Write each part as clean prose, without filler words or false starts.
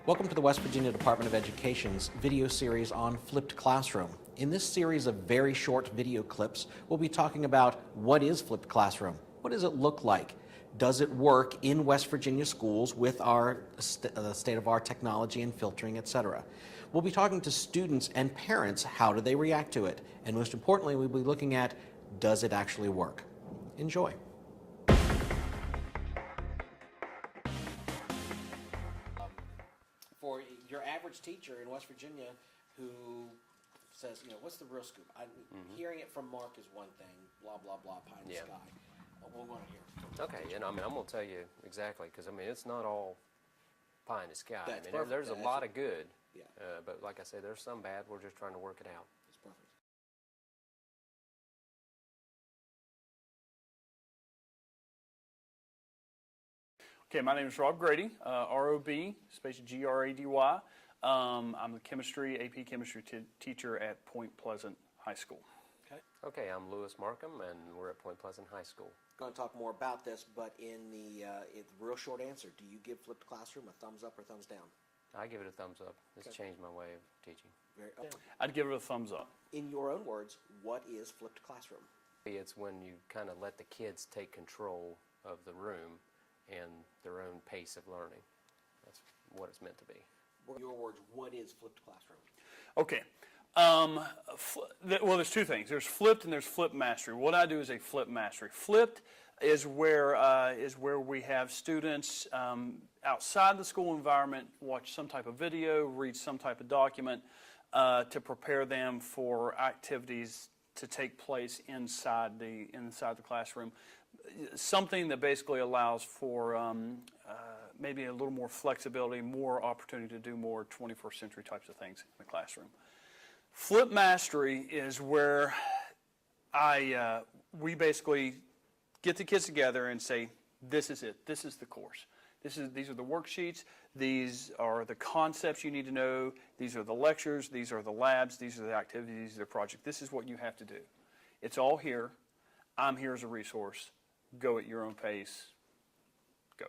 Welcome to the West Virginia Department of Education's video series on Flipped Classroom. In this series of very short video clips, we'll be talking about what is Flipped Classroom? What does it look like? Does it work in West Virginia schools with our state-of-the-art technology and filtering, etc.? We'll be talking to students and parents. How do they react to it? And most importantly, we'll be looking at, does it actually work? Enjoy. For your average teacher in West Virginia who says, what's the real scoop? Hearing it from Mark is one thing, blah, blah, blah, pie in the sky. We'll want to hear. Okay, I'm going to tell you exactly, because, it's not all pie in the sky. That's there's a lot of good, yeah. But like I say, there's some bad. We're just trying to work it out. That's perfect. Okay, my name is Rob Grady, R-O-B, space G-R-A-D-Y. I'm a AP chemistry teacher at Point Pleasant High School. Okay, I'm Lewis Markham, and we're at Point Pleasant High School. I'm going to talk more about this, but in the real short answer, do you give Flipped Classroom a thumbs up or thumbs down? I give it a thumbs up. It's changed my way of teaching. I'd give it a thumbs up. In your own words, what is Flipped Classroom? It's when you kind of let the kids take control of the room and their own pace of learning. That's what it's meant to be. In your words, what is Flipped Classroom? Okay. Well, there's two things. There's flipped and there's flipped mastery. What I do is a flipped mastery. Flipped is where we have students outside the school environment watch some type of video, read some type of document to prepare them for activities to take place inside the classroom. Something that basically allows for maybe a little more flexibility, more opportunity to do more 21st century types of things in the classroom. Flip mastery is where we basically get the kids together and say, this is it, this is the course. These are the worksheets, these are the concepts you need to know, these are the lectures, these are the labs, these are the activities, these are the projects. This is what you have to do. It's all here. I'm here as a resource. Go at your own pace. Go.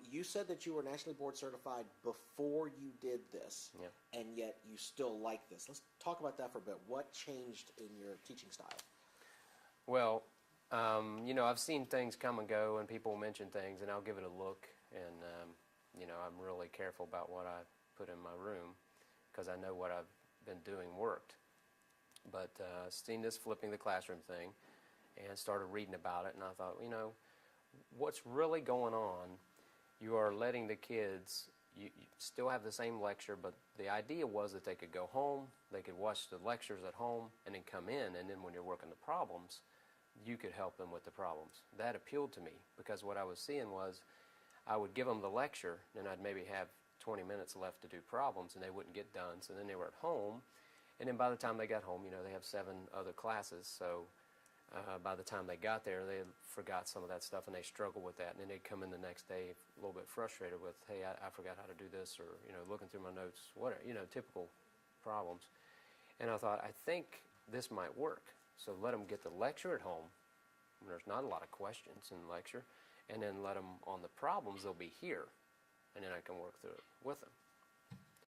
You said that you were nationally board certified before you did this, and yet you still like this. Let's talk about that for a bit. What changed in your teaching style? Well, I've seen things come and go, and people mention things, and I'll give it a look, and, I'm really careful about what I put in my room, because I know what I've been doing worked. But seen this flipping the classroom thing, and started reading about it, and I thought, what's really going on, you are letting the kids, you still have the same lecture, but the idea was that they could go home, they could watch the lectures at home, and then come in, and then when you're working the problems, you could help them with the problems. That appealed to me, because what I was seeing was, I would give them the lecture, and I'd maybe have 20 minutes left to do problems, and they wouldn't get done, so then they were at home, and then by the time they got home, they have 7 other classes, so by the time they got there, they forgot some of that stuff, and they struggled with that, and then they'd come in the next day a little bit frustrated with, hey, I forgot how to do this, or, looking through my notes, whatever, typical problems. And I thought, I think this might work. So let them get the lecture at home, when there's not a lot of questions in the lecture, and then let them on the problems, they'll be here, and then I can work through it with them.